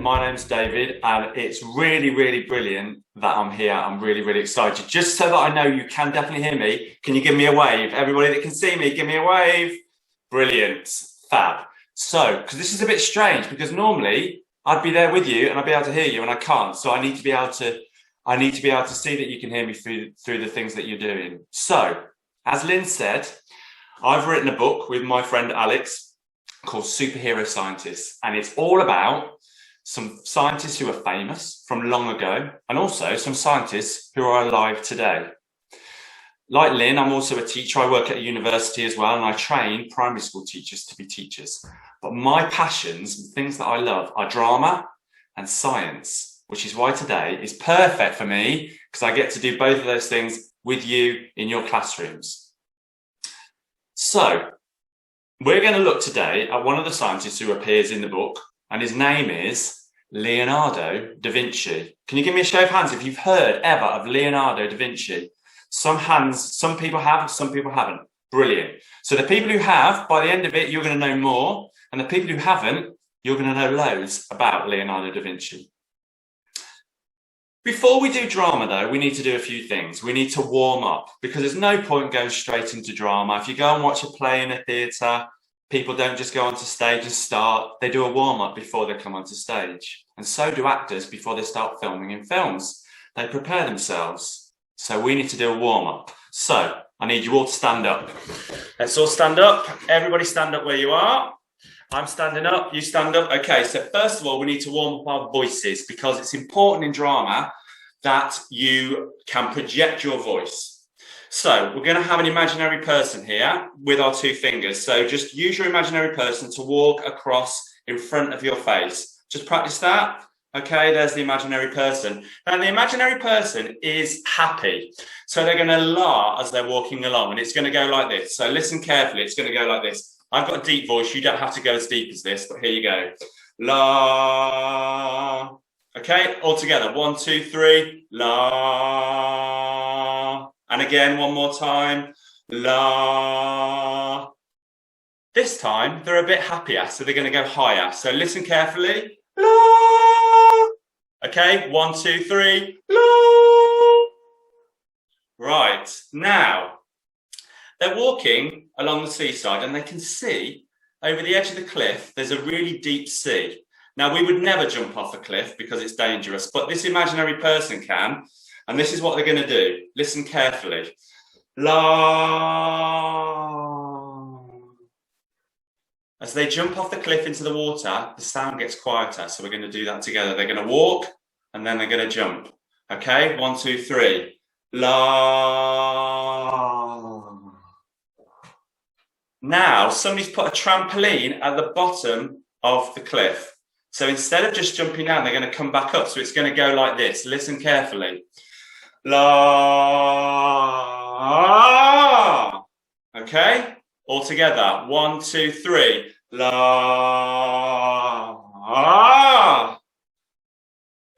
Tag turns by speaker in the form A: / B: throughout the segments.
A: my name's David, and it's really brilliant that I'm here. I'm really excited. Just so that I know you can definitely hear me, can you give me a wave? Everybody that can see me, give me a wave. Brilliant, fab. So, because this is a bit strange, because normally I'd be there with you and I'd be able to hear you, and I can't. So I need to be able to see that you can hear me through the things that you're doing. So, as Lynn said, I've written a book with my friend Alex called Superhero Scientists, and it's all about some scientists who are famous from long ago, and also some scientists who are alive today. Like Lynn, I'm also a teacher. I work at a university as well, and I train primary school teachers to be teachers. But my passions and things that I love are drama and science, which is why today is perfect for me, because I get to do both of those things with you in your classrooms. So, we're going to look today at one of the scientists who appears in the book, and his name is Leonardo Da Vinci. Can you give me a show of hands if you've heard ever of Leonardo Da Vinci? Some hands, some people have, some people haven't. Brilliant. So the people who have, by the end of it, you're going to know more, and the people who haven't, you're going to know loads about Leonardo da Vinci. Before we do drama, though, we need to do a few things. We need to warm up, because there's no point going straight into drama. If you go and watch a play in a theatre, people don't just go onto stage and start. They do a warm-up before they come onto stage. And so do actors before they start filming in films. They prepare themselves. So we need to do a warm-up. So I need you all to stand up. Let's all stand up. Everybody stand up where you are. I'm standing up, you stand up. Okay, so first of all, we need to warm up our voices, because it's important in drama that you can project your voice. So we're going to have an imaginary person here with our two fingers. So just use your imaginary person to walk across in front of your face. Just practice that. Okay, there's the imaginary person. Now, the imaginary person is happy. So they're going to la as they're walking along, and it's going to go like this. So listen carefully. It's going to go like this. I've got a deep voice. You don't have to go as deep as this, but here you go. La. Okay, all together. 1, 2, 3. La. And again, one more time. La. This time, they're a bit happier, so they're going to go higher. So listen carefully. La. Okay, 1, 2, 3. La. Right, now, they're walking along the seaside, and they can see over the edge of the cliff, there's a really deep sea. Now, we would never jump off a cliff because it's dangerous, but this imaginary person can. And this is what they're going to do. Listen carefully. La. As they jump off the cliff into the water, the sound gets quieter. So we're going to do that together. They're going to walk, and then they're going to jump. Okay, 1, 2, 3. La. Now, somebody's put a trampoline at the bottom of the cliff. So instead of just jumping down, they're going to come back up. So it's going to go like this. Listen carefully. La. Okay, all together. 1, 2, 3. La.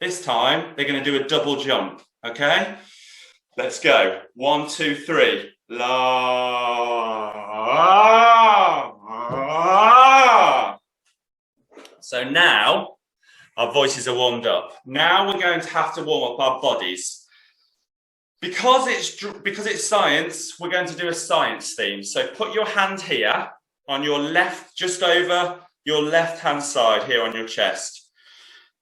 A: This time they're going to do a double jump. Okay, let's go. 1, 2, 3. La. So now our voices are warmed up. Now we're going to have to warm up our bodies. Because it's science, we're going to do a science theme. So put your hand here on your left, just over your left-hand side here on your chest.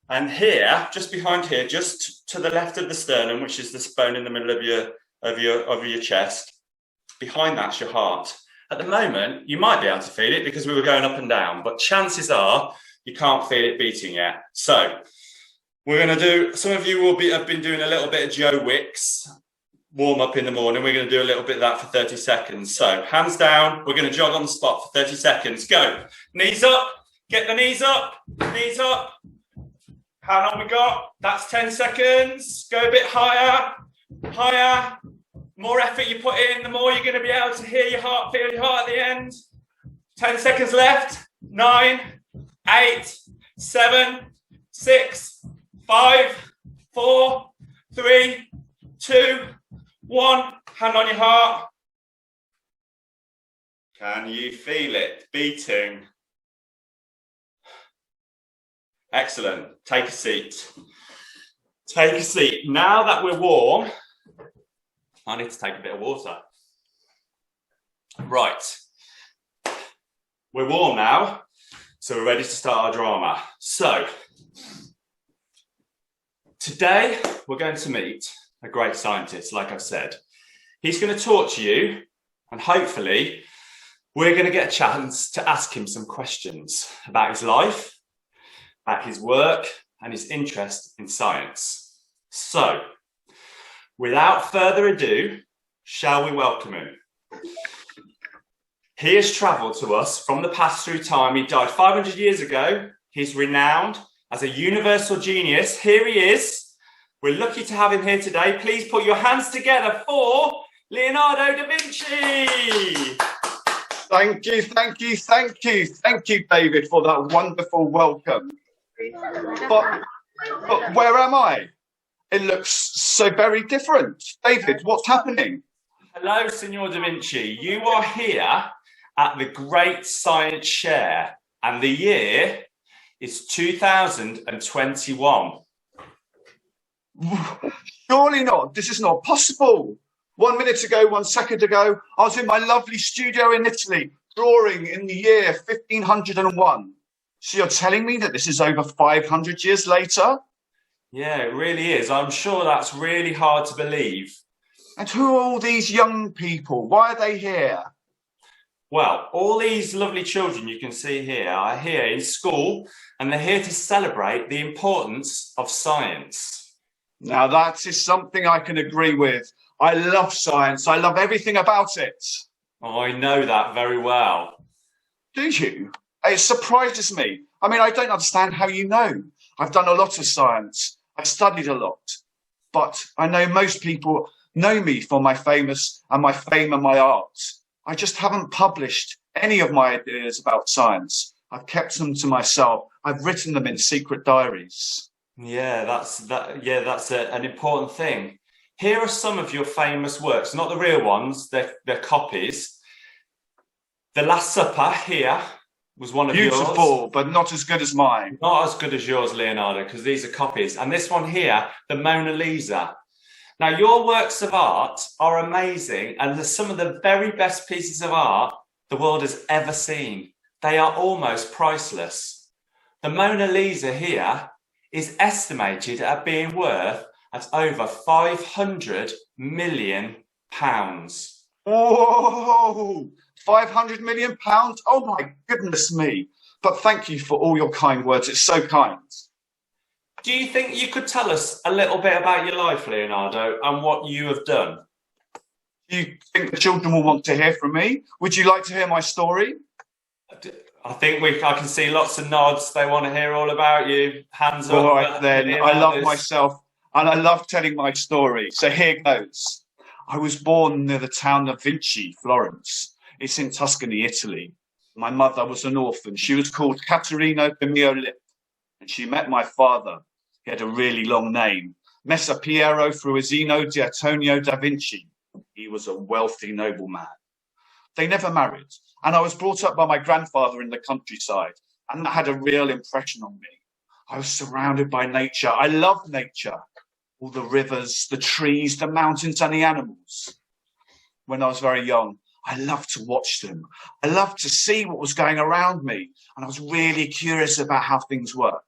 A: And here, just behind here, just to the left of the sternum, which is this bone in the middle of your chest, behind that's your heart. At the moment, you might be able to feel it because we were going up and down, but chances are you can't feel it beating yet. So we're going to do, some of you have been doing a little bit of Joe Wicks warm up in the morning. We're going to do a little bit of that for 30 seconds. So hands down, we're going to jog on the spot for 30 seconds. Go. Knees up, get the knees up, knees up. How long we got? That's 10 seconds. Go a bit higher, higher. More effort you put in, the more you're going to be able to hear your heart, feel your heart at the end. 10 seconds left. 9, 8, 7, 6, 5, 4, 3, 2, 1. Hand on your heart. Can you feel it beating? Excellent. Take a seat. Take a seat. Now that we're warm, I need to take a bit of water. Right. We're warm now, so we're ready to start our drama. So, today we're going to meet a great scientist, like I've said. He's going to talk to you, and hopefully we're going to get a chance to ask him some questions about his life, about his work, and his interest in science. So, without further ado, shall we welcome him? He has travelled to us from the past through time. He died 500 years ago. He's renowned as a universal genius. Here he is. We're lucky to have him here today. Please put your hands together for Leonardo da Vinci.
B: Thank you, thank you, thank you. Thank you, David, for that wonderful welcome. But where am I? It looks so very different. David, what's happening?
A: Hello, Signor Da Vinci. You are here at the Great Science Share, and the year is 2021.
B: Surely not. This is not possible. 1 minute ago, 1 second ago, I was in my lovely studio in Italy, drawing in the year 1501. So you're telling me that this is over 500 years later?
A: Yeah, it really is. I'm sure that's really hard to believe.
B: And who are all these young people? Why are they here?
A: Well, all these lovely children you can see here are here in school, and they're here to celebrate the importance of science.
B: Now that is something I can agree with. I love science. I love everything about it.
A: Oh, I know that very well.
B: Do you? It surprises me. I mean, I don't understand how you know. I've done a lot of science. I've studied a lot. But I know most people know me for my fame and my art. I just haven't published any of my ideas about science. I've kept them to myself. I've written them in secret diaries.
A: Yeah, that's an important thing. Here are some of your famous works, not the real ones, they're copies. The Last Supper here was one of yours.
B: Beautiful, but not as good as mine.
A: Not as good as yours, Leonardo, because these are copies. And this one here, the Mona Lisa. Now, your works of art are amazing, and they're some of the very best pieces of art the world has ever seen. They are almost priceless. The Mona Lisa here is estimated at being worth at over £500 million.
B: Whoa! £500 million? Oh my goodness me. But thank you for all your kind words. It's so kind.
A: Do you think you could tell us a little bit about your life, Leonardo, and what you have done?
B: Do you think the children will want to hear from me? Would you like to hear my story?
A: I think I can see lots of nods. They want to hear all about you. Hands up.
B: All right then. I love myself and I love telling my story. So here goes. I was born near the town of Vinci, Florence. It's in Tuscany, Italy. My mother was an orphan. She was called Caterina de Mio Lip, and she met my father. He had a really long name. Messer Piero Fruisino di Antonio da Vinci. He was a wealthy nobleman. They never married, and I was brought up by my grandfather in the countryside, and that had a real impression on me. I was surrounded by nature. I loved nature. All the rivers, the trees, the mountains, and the animals. When I was very young, I loved to watch them. I loved to see what was going around me, and I was really curious about how things work.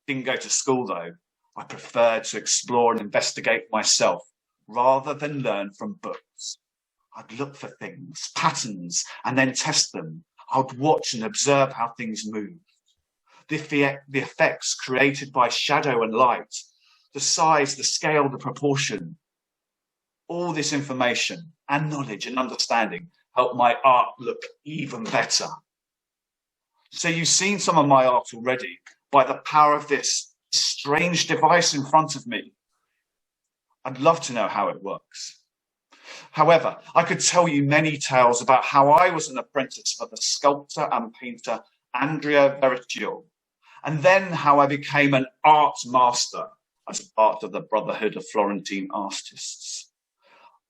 B: Didn't go to school, though. I preferred to explore and investigate myself rather than learn from books. I'd look for things, patterns, and then test them. I'd watch and observe how things move. The effects created by shadow and light, the size, the scale, the proportion. All this information and knowledge and understanding helped my art look even better. So you've seen some of my art already by the power of this strange device in front of me. I'd love to know how it works. However, I could tell you many tales about how I was an apprentice for the sculptor and painter Andrea Verrocchio, and then how I became an art master as part of the Brotherhood of Florentine Artists.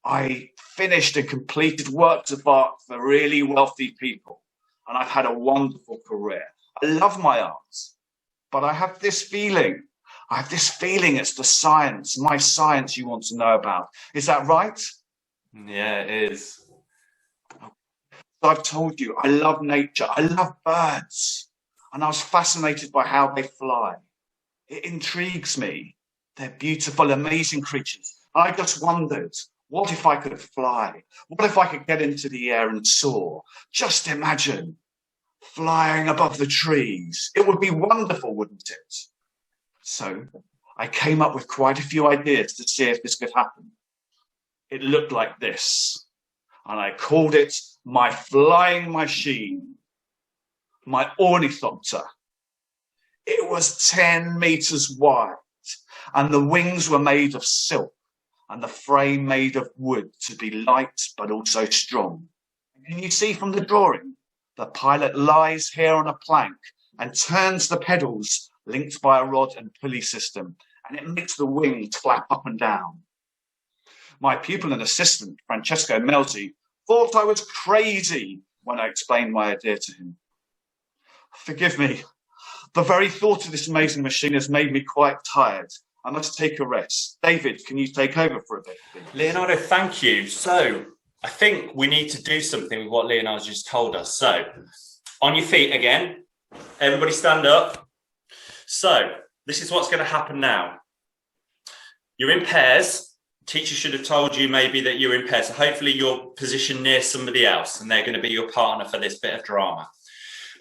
B: I finished and completed works of art for really wealthy people, and I've had a wonderful career. I love my art. but I have this feeling. I have this feeling it's the science, my science you want to know about. Is that right?
A: Yeah, it is.
B: I've told you, I love nature. I love birds. And I was fascinated by how they fly. It intrigues me. They're beautiful, amazing creatures. I just wondered, what if I could fly? What if I could get into the air and soar? Just imagine flying above the trees. It would be wonderful, wouldn't it? So I came up with quite a few ideas to see if this could happen. It looked like this, and I called it my flying machine, my ornithopter. It was 10 meters wide, and the wings were made of silk, and the frame made of wood to be light but also strong. Can you see from the drawing? The pilot lies here on a plank and turns the pedals linked by a rod and pulley system, and it makes the wings flap up and down. My pupil and assistant, Francesco Melzi, thought I was crazy when I explained my idea to him. Forgive me. The very thought of this amazing machine has made me quite tired. I must take a rest. David, can you take over for a bit, please?
A: Leonardo, thank you. So I think we need to do something with what Leonardo just told us. So on your feet again, everybody stand up. So this is what's going to happen now. You're in pairs. Teacher should have told you maybe that you're in pairs. So hopefully you're positioned near somebody else and they're going to be your partner for this bit of drama.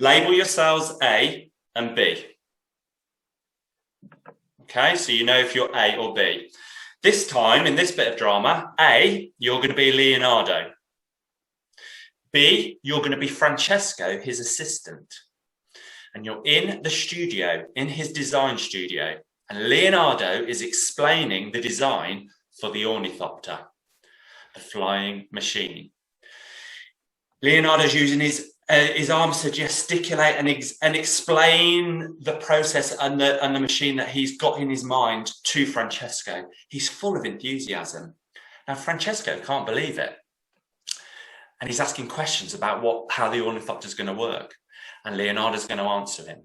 A: Label yourselves A and B. Okay, so you know if you're A or B. This time, in this bit of drama, A, you're going to be Leonardo. B, you're going to be Francesco, his assistant. And you're in the studio, in his design studio. And Leonardo is explaining the design for the ornithopter, the flying machine. Leonardo's using his arms to gesticulate and explain the process and the machine that he's got in his mind to Francesco. He's full of enthusiasm. Now, Francesco can't believe it. And he's asking questions about how the ornithopter is going to work. And Leonardo's going to answer him.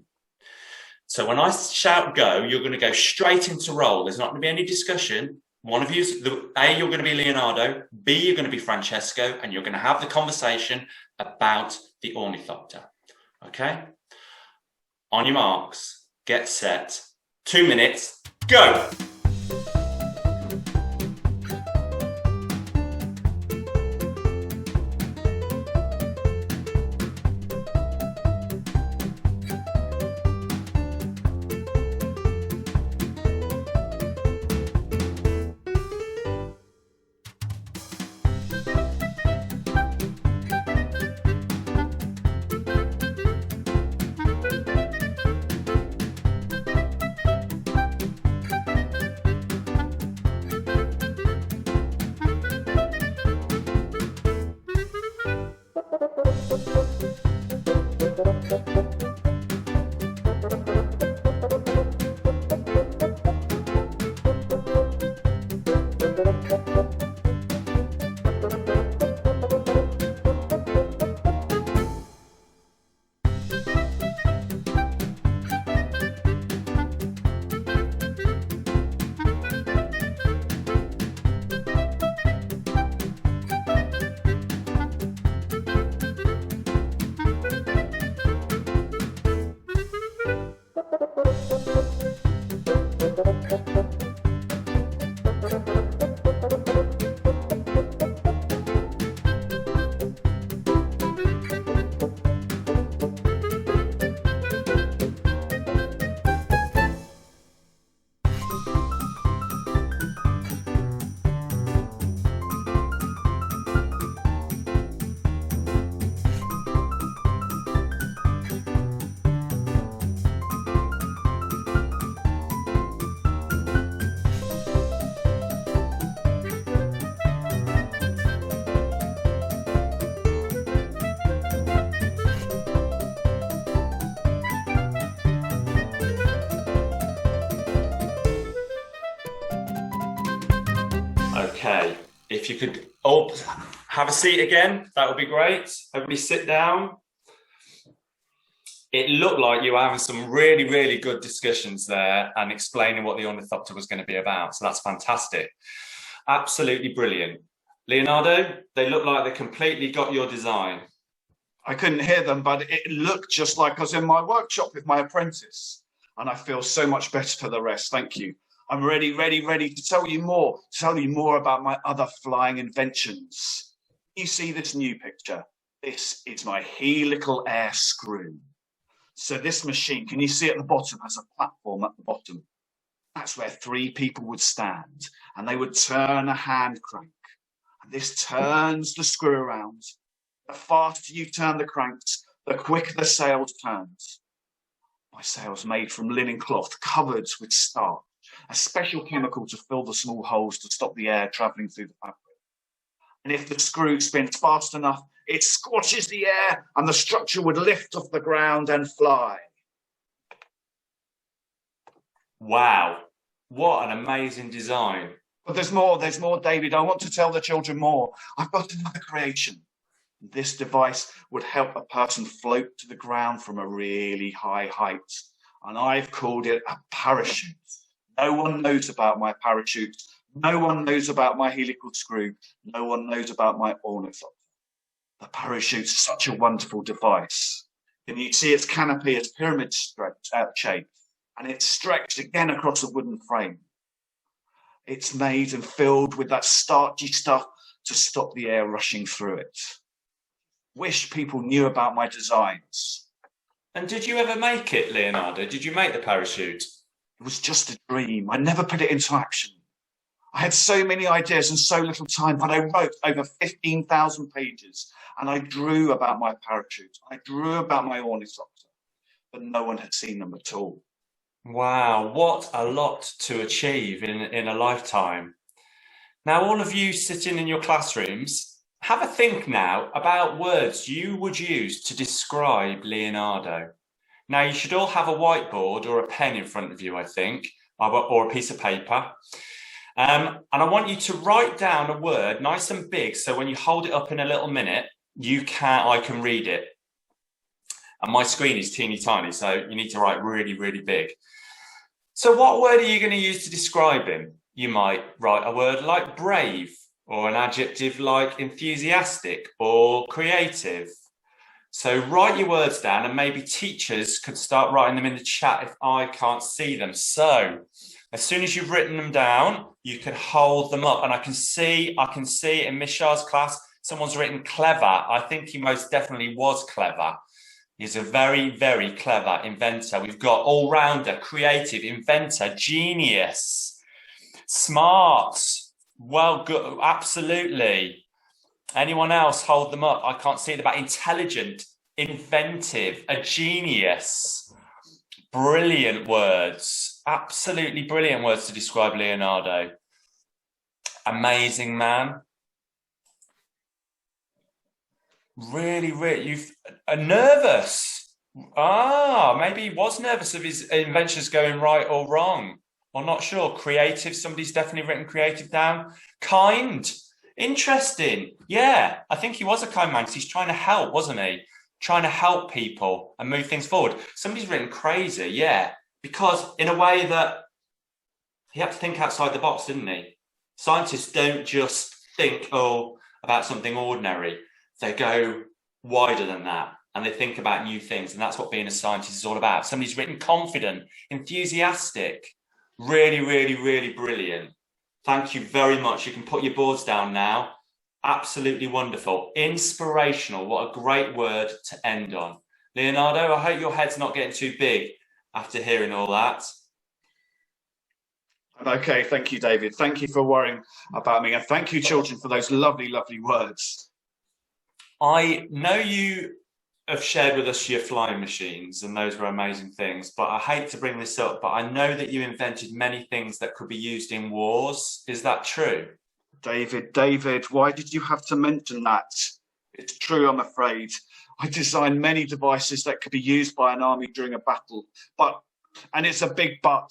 A: So when I shout go, you're going to go straight into roll. There's not going to be any discussion. One of you's A, you're going to be Leonardo. B, you're going to be Francesco, and you're going to have the conversation about the ornithopter. Okay? On your marks, get set. 2 minutes, go! Okay, if you could all have a seat again, that would be great. Everybody sit down. it looked like you were having some really, really good discussions there and explaining what the ornithopter was going to be about. So that's fantastic. Absolutely brilliant. Leonardo, they look like they completely got your design.
B: I couldn't hear them, but it looked just like I was in my workshop with my apprentice. And I feel so much better for the rest. Thank you. I'm ready to tell you more about my other flying inventions. You see this new picture? This is my helical air screw. So this machine, can you see at the bottom, has a platform at the bottom. That's where 3 people would stand, and they would turn a hand crank. And this turns the screw around. The faster you turn the cranks, the quicker the sails turns. My sails made from linen cloth covered with starch, a special chemical to fill the small holes to stop the air travelling through the fabric. And if the screw spins fast enough, it squashes the air and the structure would lift off the ground and fly.
A: Wow, what an amazing design.
B: But there's more, David. I want to tell the children more. I've got another creation. This device would help a person float to the ground from a really high height. And I've called it a parachute. No one knows about my parachute. No one knows about my helical screw. No one knows about my ornithopter. The parachute's such a wonderful device. And you see its canopy is pyramid shape, and it's stretched again across a wooden frame. It's made and filled with that starchy stuff to stop the air rushing through it. Wish people knew about my designs.
A: And did you ever make it, Leonardo? Did you make the parachute?
B: It was just a dream. I never put it into action. I had so many ideas and so little time, but I wrote over 15,000 pages, and I drew about my parachute. I drew about my ornithopter, but no one had seen them at all.
A: Wow, what a lot to achieve in a lifetime. Now, all of you sitting in your classrooms, have a think now about words you would use to describe Leonardo. Now, you should all have a whiteboard or a pen in front of you, I think, or a piece of paper. And I want you to write down a word nice and big, so when you hold it up in a little minute, I can read it. And my screen is teeny tiny, so you need to write really, really big. So what word are you going to use to describe him? You might write a word like brave, or an adjective like enthusiastic or creative. So write your words down, and maybe teachers could start writing them in the chat if I can't see them. So as soon as you've written them down, you can hold them up. And I can see in Miss Shah's class, someone's written clever. I think he most definitely was clever. He's a very, very clever inventor. We've got all-rounder, creative, inventor, genius, smart, well, good, absolutely. Anyone else hold them up? I can't see it. About intelligent, inventive, a genius. Brilliant words. Absolutely brilliant words to describe Leonardo. Amazing man. Really, you've nervous. Maybe he was nervous of his inventions going right or wrong. I'm not sure. Creative, somebody's definitely written creative down. Kind, interesting. Yeah, I think he was a kind man because he's trying to help, wasn't he? Trying to help people and move things forward. Somebody's written crazy, yeah, because in a way that he had to think outside the box, didn't he? Scientists don't just think, about something ordinary. They go wider than that, and they think about new things, and that's what being a scientist is all about. Somebody's written confident, enthusiastic, really, really, really brilliant. Thank you very much. You can put your boards down now. Absolutely wonderful. Inspirational. What a great word to end on. Leonardo, I hope your head's not getting too big after hearing all that.
B: Okay, thank you, David. Thank you for worrying about me, and thank you, children, for those lovely, lovely words.
A: I know you have shared with us your flying machines, and those were amazing things, but I hate to bring this up, but I know that you invented many things that could be used in wars. Is that true?
B: David, why did you have to mention that? It's true, I'm afraid. I designed many devices that could be used by an army during a battle, and it's a big but,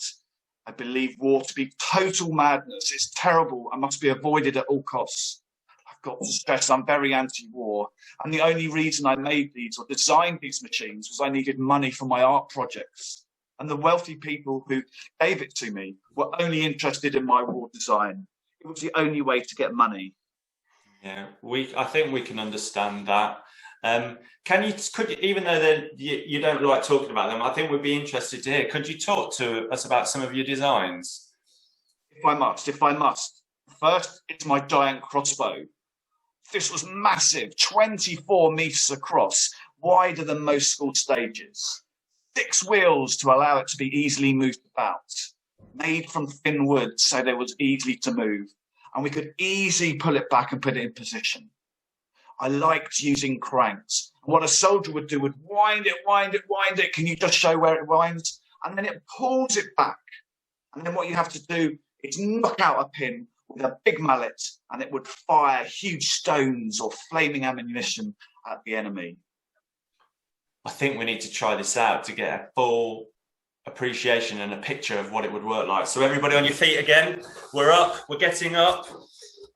B: I believe war to be total madness. It's terrible and must be avoided at all costs. I've got to stress I'm very anti-war, and the only reason I made these or designed these machines was I needed money for my art projects. And the wealthy people who gave it to me were only interested in my war design. It was the only way to get money.
A: Yeah, I think we can understand that. Could you, even though you don't like talking about them, I think we'd be interested to hear. Could you talk to us about some of your designs?
B: If I must. First, it's my giant crossbow. This was massive, 24 meters across, wider than most school stages. 6 wheels to allow it to be easily moved about. Made from thin wood so that it was easy to move, and we could easily pull it back and put it in position. I liked using cranks. What a soldier would do would wind it. Can you just show where it winds? And then it pulls it back. And then what you have to do is knock out a pin with a big mallet, and it would fire huge stones or flaming ammunition at the enemy.
A: I think we need to try this out to get a full appreciation and a picture of what it would work like. So everybody on your feet again. We're up, we're getting up.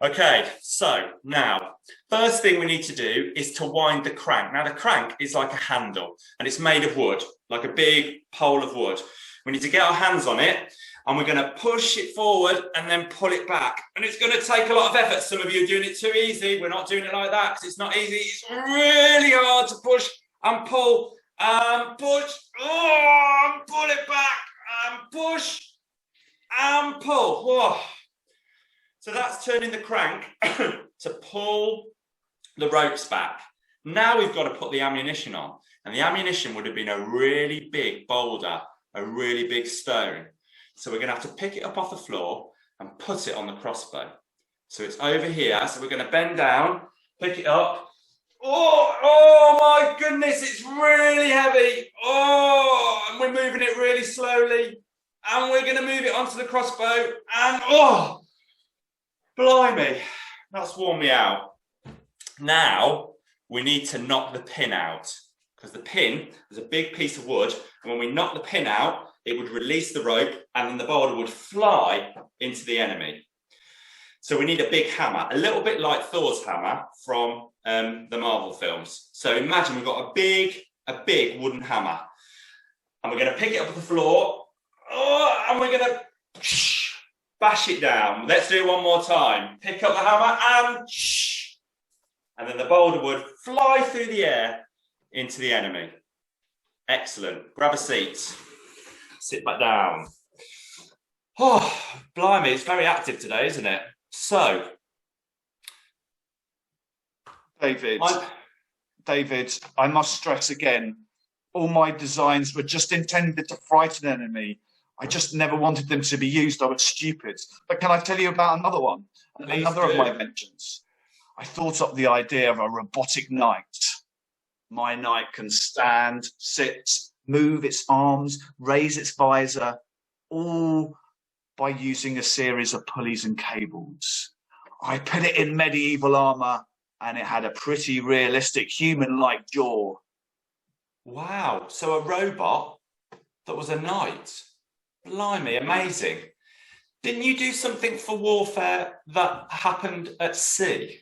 A: Okay, so now, first thing we need to do is to wind the crank. Now the crank is like a handle and it's made of wood, like a big pole of wood. We need to get our hands on it and we're going to push it forward and then pull it back. And it's going to take a lot of effort. Some of you are doing it too easy. We're not doing it like that because it's not easy. It's really hard to push and pull and push. Oh, and pull it back and push and pull. Whoa. So that's turning the crank to pull the ropes back. Now we've got to put the ammunition on. And the ammunition would have been a really big boulder, a really big stone. So we're going to have to pick it up off the floor and put it on the crossbow. So it's over here. So we're going to bend down, pick it up. Oh my goodness, it's really heavy. Oh, and we're moving it really slowly. And we're going to move it onto the crossbow. And oh, blimey, that's worn me out. Now we need to knock the pin out because the pin is a big piece of wood. And when we knock the pin out, it would release the rope and then the boulder would fly into the enemy. So we need a big hammer, a little bit like Thor's hammer from the Marvel films. So imagine we've got a big wooden hammer and we're going to pick it up off the floor and we're going to bash it down. Let's do it one more time. Pick up the hammer and then the boulder would fly through the air into the enemy. Excellent. Grab a seat. Sit back down. Oh, blimey, it's very active today, isn't it? So,
B: David, I must stress again, all my designs were just intended to frighten an enemy. I just never wanted them to be used. I was stupid. But can I tell you about another one? Another of my inventions. I thought up the idea of a robotic knight. My knight can stand, sit, move its arms, raise its visor, all by using a series of pulleys and cables. I put it in medieval armor and it had a pretty realistic human-like jaw.
A: Wow, so a robot that was a knight. Blimey, amazing. Didn't you do something for warfare that happened at sea?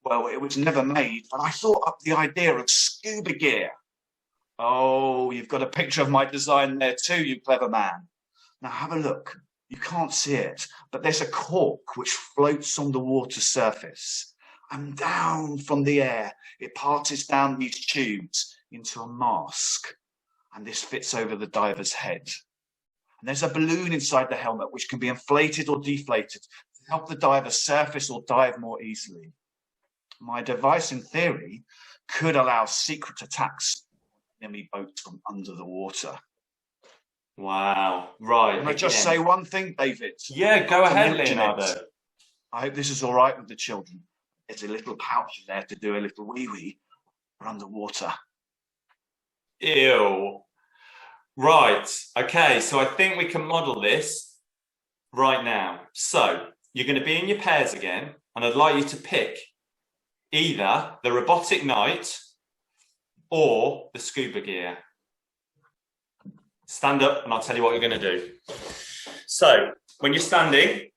B: Well, it was never made, but I thought up the idea of scuba gear. Oh, you've got a picture of my design there too, you clever man. Now have a look. You can't see it, but there's a cork which floats on the water surface. And down from the air, it passes down these tubes into a mask. And this fits over the diver's head. And there's a balloon inside the helmet which can be inflated or deflated to help the diver surface or dive more easily. My device, in theory, could allow secret attacks on enemy boats from under the water.
A: Wow, right.
B: Can I just say one thing, David?
A: Yeah, go ahead, Leonardo.
B: I hope this is all right with the children. There's a little pouch in there to do a little wee-wee for underwater.
A: Ew. Right, okay, so I think we can model this right now. So, you're going to be in your pairs again, and I'd like you to pick either the robotic knight or the scuba gear. Stand up and I'll tell you what you're going to do. So, when you're standing,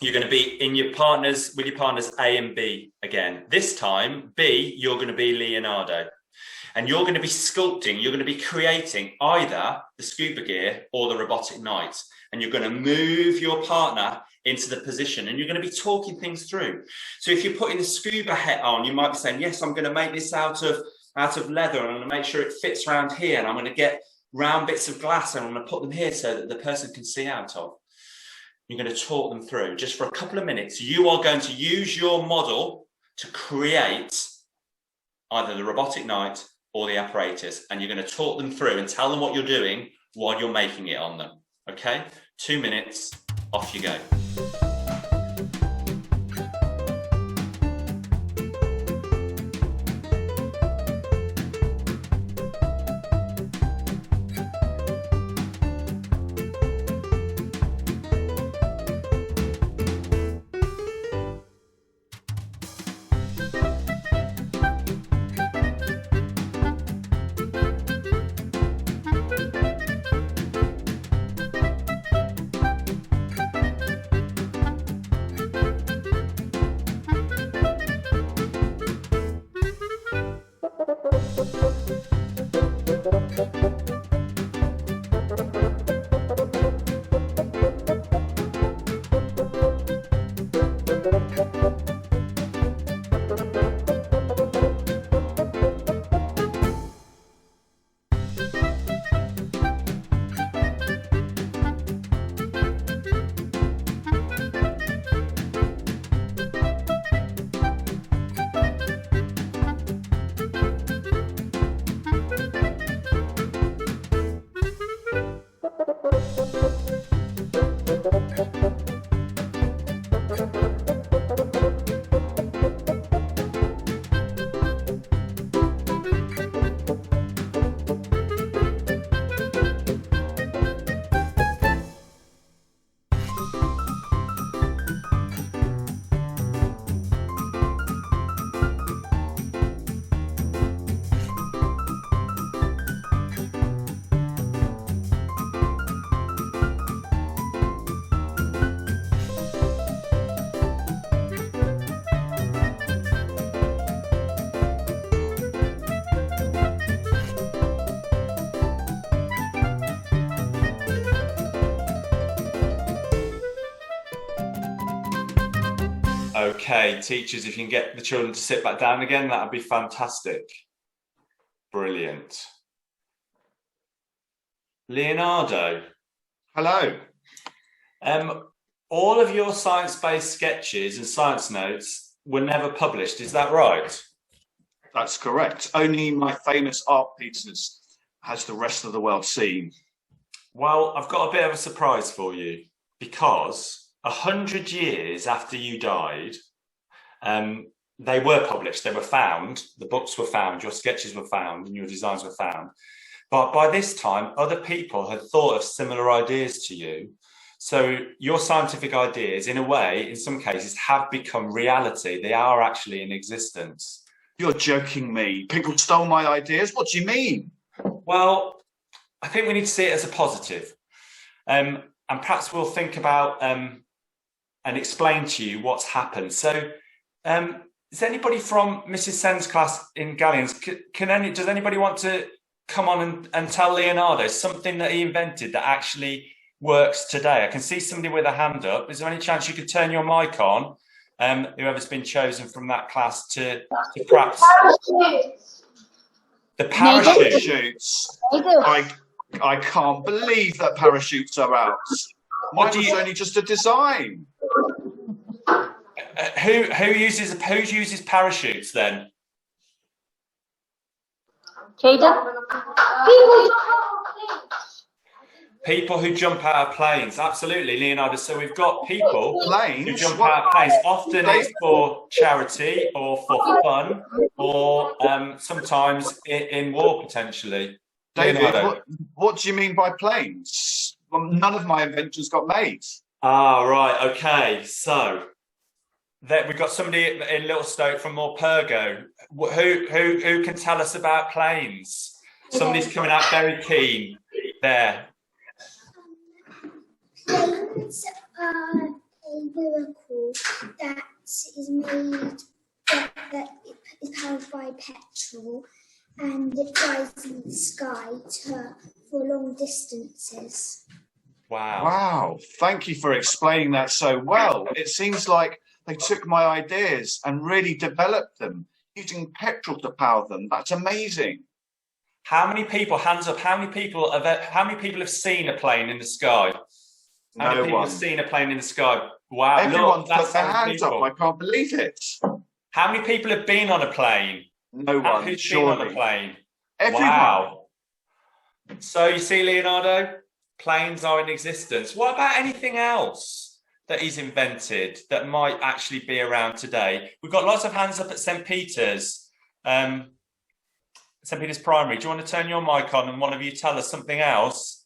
A: You're going to be in your partners with your partners A and B again. This time, B, you're going to be Leonardo. And you're going to be sculpting, you're going to be creating either the scuba gear or the robotic knight. And you're going to move your partner into the position and you're going to be talking things through. So if you're putting the scuba hat on, you might be saying, yes, I'm going to make this out of leather and I'm going to make sure it fits around here. And I'm going to get round bits of glass and I'm going to put them here so that the person can see out of. You're going to talk them through just for a couple of minutes. You are going to use your model to create either the robotic knight or the apparatus, and you're going to talk them through and tell them what you're doing while you're making it on them. Okay? 2 minutes, off you go. Okay, teachers, if you can get the children to sit back down again, that would be fantastic. Brilliant. Leonardo.
B: Hello.
A: All of your science-based sketches and science notes were never published, is that right?
B: That's correct. Only my famous art pieces has the rest of the world seen.
A: Well, I've got a bit of a surprise for you, because 100 years after you died, they were published, they were found, the books were found, your sketches were found, and your designs were found. But by this time, other people had thought of similar ideas to you. So your scientific ideas, in a way, in some cases, have become reality. They are actually in existence.
B: You're joking me. People stole my ideas? What do you mean?
A: Well, I think we need to see it as a positive. And perhaps we'll think about and explain to you what's happened. So is anybody from Mrs. Sen's class in Galleons, does anybody want to come on and tell Leonardo something that he invented that actually works today? I can see somebody with a hand up. Is there any chance you could turn your mic on? Whoever's been chosen from that class to perhaps...
C: Parachutes.
A: The parachute.
B: Parachutes. I can't believe that parachutes are out. Mine was only just a design.
A: Who uses parachutes then?
C: Jaden?
A: People who jump out of planes, absolutely, Leonardo. So we've got people who jump
B: What?
A: out of planes. Often it's for charity or for fun, or sometimes in war potentially.
B: David, what do you mean by planes? Well, none of my inventions got made.
A: Ah, right, okay. So we've got somebody in Littlestoke from Morpurgo. Who can tell us about planes? Somebody's coming out very keen there.
D: a vehicle that is made that is powered by petrol, and it flies in the sky for long distances.
A: Wow.
B: Wow, thank you for explaining that so well. It seems like they took my ideas and really developed them using petrol to power them. That's amazing.
A: How many people, hands up, how many people have seen a plane in the sky? How many people have seen a plane in the sky? Wow.
B: Everyone
A: look,
B: put their hands up. I can't believe it.
A: How many people have been on a plane?
B: No one,
A: Who's
B: surely.
A: been on a plane?
B: Everyone.
A: Wow. So you see, Leonardo, planes are in existence. What about anything else that he's invented that might actually be around today? We've got lots of hands up at St. Peter's. St. Peter's Primary. Do you want to turn your mic on and one of you tell us something else?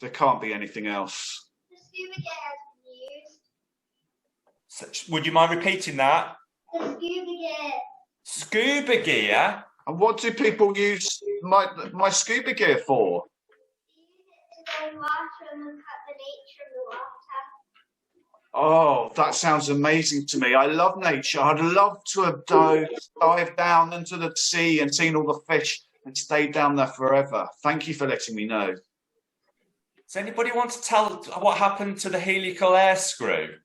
B: There can't be anything else.
D: The scuba gear has been used.
A: Would you mind repeating that?
D: The scuba gear.
A: Scuba gear?
B: And what do people use my scuba gear for?
D: They use it to go in water and look at the nature of the water.
B: Oh, that sounds amazing to me. I love nature. I'd love to have dived down into the sea and seen all the fish and stayed down there forever. Thank you for letting me know.
A: Does anybody want to tell what happened to the helical air screw?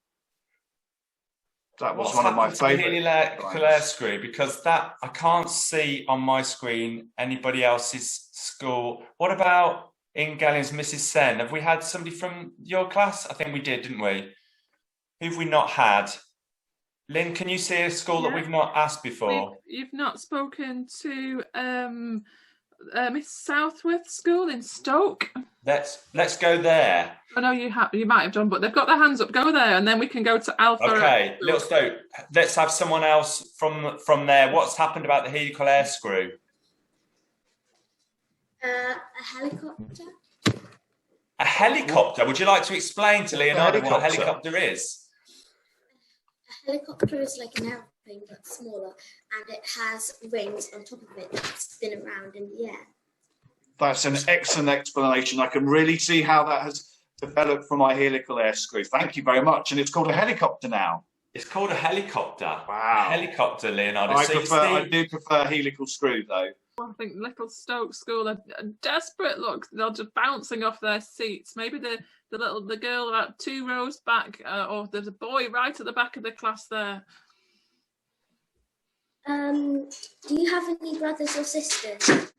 B: That was one of my favourite.
A: Helical air screw, because that I can't see on my screen anybody else's school. What about in Gallions, Mrs. Sen? Have we had somebody from your class? I think we did, didn't we? Who've we not had? Lynn, can you see a school that we've not asked before?
E: You've not spoken to Miss Southworth's school in Stoke?
A: Let's go there.
E: I know you might have done, but they've got their hands up. Go there, and then we can go to Alpha.
A: Okay, Little Stoke. Let's have someone else from there. What's happened about the helical air screw?
D: A helicopter.
A: A helicopter? Would you like to explain to Leonardo what a helicopter is?
D: A helicopter is like an airplane but smaller, and it has wings on top of it that spin around in the air.
B: That's an excellent explanation. I can really see how that has developed from my helical air screw. Thank you very much. And it's called a helicopter now.
A: It's called a helicopter.
B: Wow.
A: A helicopter, Leonardo.
B: I do prefer helical screw, though.
E: I think Little Stoke School are desperate. Look, they're just bouncing off their seats. Maybe the girl about 2 rows back, or there's a boy right at the back of the class there.
D: Do you have any brothers or sisters?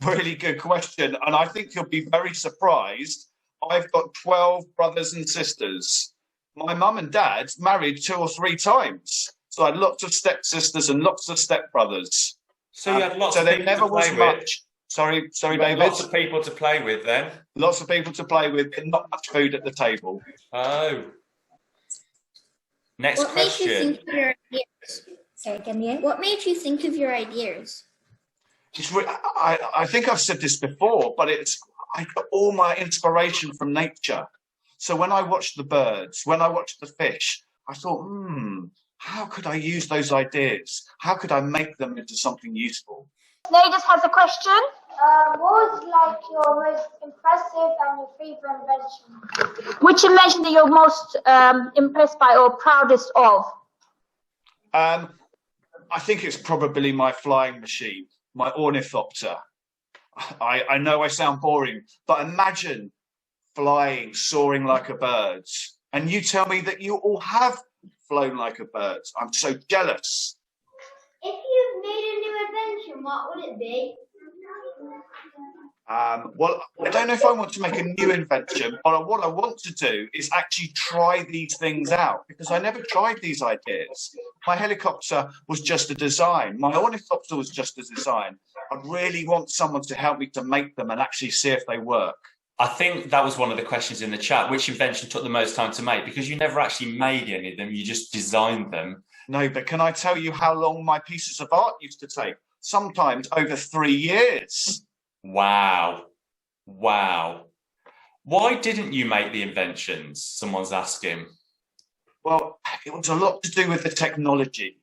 B: Really good question. And I think you'll be very surprised. I've got 12 brothers and sisters. My mum and dad married 2 or 3 times. So I had lots of stepsisters and lots of stepbrothers.
A: So you had lots of people
B: never
A: to play
B: was much. Sorry, David.
A: Lots of people to play with then.
B: Lots of people to play with, and not much food at the table.
A: Oh. Next question.
D: Made you think of your ideas? Sorry, what made you think of your ideas?
B: I think I've said this before, but I got all my inspiration from nature. So when I watched the birds, when I watched the fish, I thought, how could I use those ideas? How could I make them into something useful?
C: Ladies has a question. What was like your most impressive and your favorite invention? Which invention that you're most impressed by or proudest of?
B: I think it's probably my flying machine, my ornithopter. I know I sound boring, but imagine flying, soaring like a bird. And you tell me that you all have flown like a bird. I'm so jealous.
D: If you made a new invention, what would it be?
B: Well, I don't know if I want to make a new invention, but what I want to do is actually try these things out, because I never tried these ideas. My helicopter was just a design. My ornithopter was just a design. I really want someone to help me to make them and actually see if they work.
A: I think that was one of the questions in the chat. Which invention took the most time to make? Because you never actually made any of them. You just designed them.
B: No, but can I tell you how long my pieces of art used to take? Sometimes over 3 years.
A: Wow. Wow. Why didn't you make the inventions? Someone's asking.
B: Well, it was a lot to do with the technology.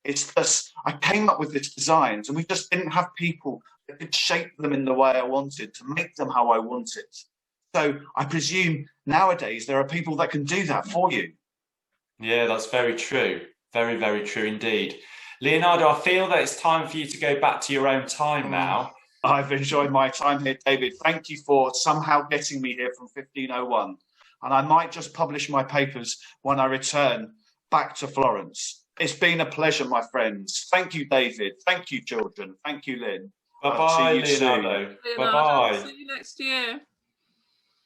B: It's just, I came up with these designs and we just didn't have people that could shape them in the way I wanted, to make them how I wanted. So I presume nowadays there are people that can do that for you.
A: Yeah, that's very true. Very, very true indeed. Leonardo, I feel that it's time for you to go back to your own time now.
B: I've enjoyed my time here, David. Thank you for somehow getting me here from 1501. And I might just publish my papers when I return back to Florence. It's been a pleasure, my friends. Thank you, David. Thank you, children. Thank you, Lynn.
A: Bye-bye,
B: Leonardo.
A: Bye-bye.
E: See you next year.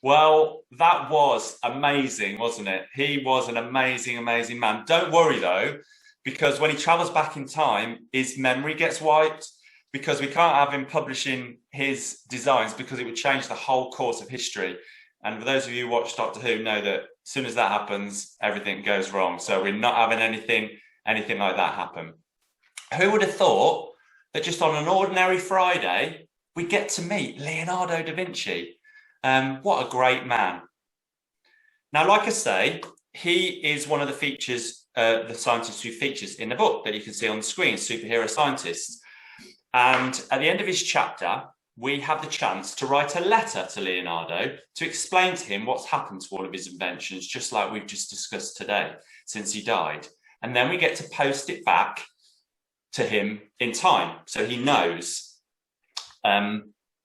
A: Well, that was amazing, wasn't it? He was an amazing, amazing man. Don't worry, though, because when he travels back in time, his memory gets wiped, because we can't have him publishing his designs because it would change the whole course of history. And for those of you who watch Doctor Who know that as soon as that happens, everything goes wrong. So we're not having anything like that happen. Who would have thought that just on an ordinary Friday, we get to meet Leonardo da Vinci? What a great man. Now, like I say, he is one of the features, the scientist who features in the book that you can see on the screen, Superhero Scientists. And at the end of his chapter, we have the chance to write a letter to Leonardo to explain to him what's happened to all of his inventions, just like we've just discussed today, since he died. And then we get to post it back to him in time, so he knows.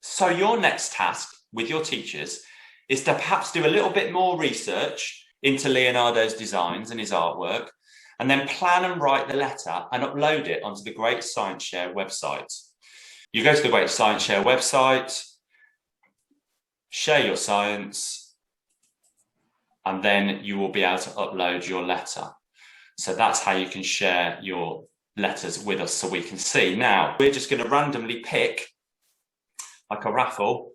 A: So your next task with your teachers is to perhaps do a little bit more research into Leonardo's designs and his artwork, and then plan and write the letter and upload it onto the Great Science Share website. You go to the Great Science Share website, share your science, and then you will be able to upload your letter. So that's how you can share your letters with us so we can see. Now, we're just going to randomly pick, like a raffle,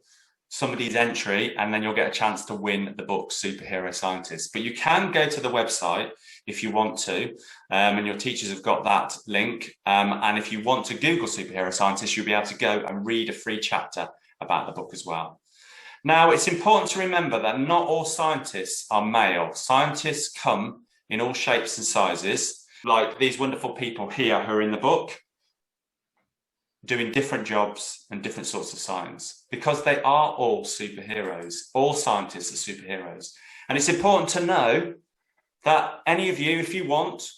A: somebody's entry, and then you'll get a chance to win the book Superhero Scientists. But you can go to the website if you want to, and your teachers have got that link. And if you want to Google Superhero Scientists, you'll be able to go and read a free chapter about the book as well. Now, it's important to remember that not all scientists are male. Scientists come in all shapes and sizes, like these wonderful people here who are in the book, doing different jobs and different sorts of science, because they are all superheroes. All scientists are superheroes. And it's important to know that any of you, if you want,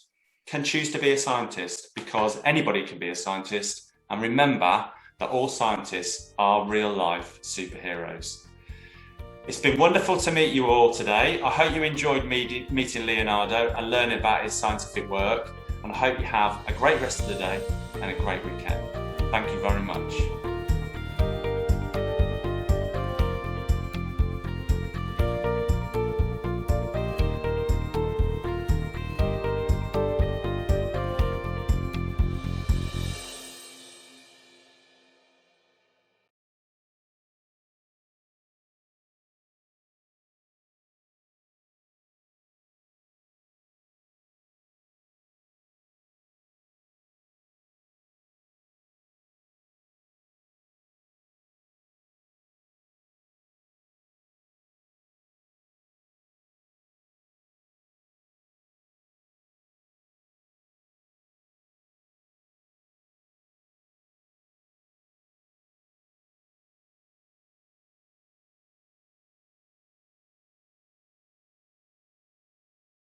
A: can choose to be a scientist, because anybody can be a scientist. And remember that all scientists are real life superheroes. It's been wonderful to meet you all today. I hope you enjoyed meeting Leonardo and learning about his scientific work. And I hope you have a great rest of the day and a great weekend. Thank you very much.